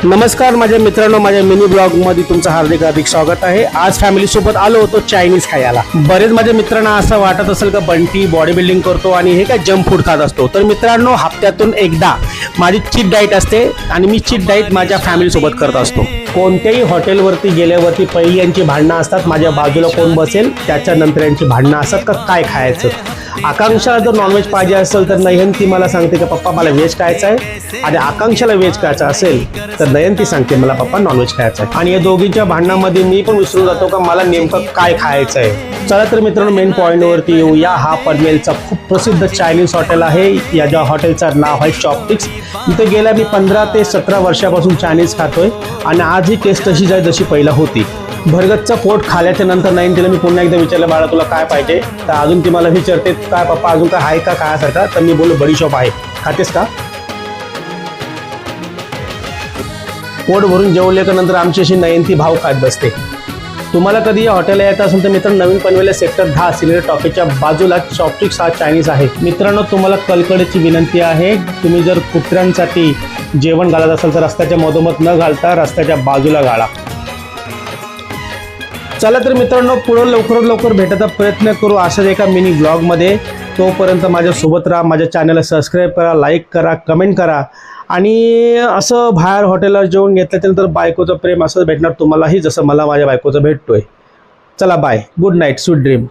नमस्कार माझ्या मित्रांनो, माझ्या मिनी ब्लॉग मध्ये तुमचं हार्दिक स्वागत आहे। आज फॅमिली सोबत आलो होतो चायनीज खायला। बरेच माझ्या मित्रांना असं वाटत असेल का बंटी बॉडी बिल्डिंग करतो आणि हे काय जंक फूड खात असतो। तर मित्रांनो, हप्त्यातून एकदा माझी चीट डाएट असते आणि मी चीट डाएट माझ्या फॅमिली सोबत करत असतो। कोणत्याही हॉटेलवरती गेल्यावरती पहिली यांची भांडणं असतात, माझ्या बाजूला कोण बसेल त्याच्यानंतर यांची भांडणं असतात का काय खायचं। आकांक्षाला जर नॉनव्हेज पाहिजे असेल तर नयनती मला सांगते की पप्पा मला व्हेज खायचं आहे, आणि आकांक्षाला व्हेज खायचं असेल तर नयनती सांगते मला पप्पा नॉनव्हेज खायचं आहे। आणि या दोघींच्या भांडणामध्ये मी पण विसरून जातो का मला नेमकं काय खायचं आहे। चला तर मित्रांनो, मेन पॉईंटवरती येऊया। हा पनवेलचा खूप प्रसिद्ध चायनीज हॉटेल आहे। या ज्या हॉटेलचं नाव आहे चॉपस्टिक्स। इथे गेल्या मी 15 ते 17 वर्षापासून चायनीज खातोय आणि आज ही टेस्ट तशीच आहे जशी पहिला होती। भरगतचं पोट खाल्याच्या नंतर तिला मी पुन्हा एकदा विचारलं, बाळा तुला काय पाहिजे, तर अजून ती मला विचारते काय पप्पा अजून काय आहे का खायासारखा। तर मी बोललो बडीशॉप आहे, खातेस का। पोट भरून जेवल्याच्या नंतर आमची अशी नयनती भाव खात बसते। तुम्हाला कधी या हॉटेलला यायचं असेल तर मित्रांनो, नवीन पनवेल सेक्टर 10 सिलेंडर टॉकीच्या बाजूला चॉपस्टिक्स हा चायनीज आहे। मित्रांनो, तुम्हाला कळकळीची विनंती आहे, तुम्ही जर कुत्र्यांसाठी जेवण घालत असाल तर रस्त्याच्या मधोमध न घालता रस्त्याच्या बाजूला घाला। चला तर मित्रांनो, पुढे लवकरात लवकर भेटायचा प्रयत्न करू अशाच एका मिनी ब्लॉगमध्ये। तोपर्यंत माझ्यासोबत राहा, माझ्या चॅनलला सबस्क्राईब करा, लाईक करा, कमेंट करा। आणि असं बाहेर हॉटेलला जेवून घेतल्यानंतर बायकोचं प्रेम असंच भेटणार तुम्हालाही जसं मला माझ्या बायकोचं भेटतोय। चला bye, good night, sweet dream.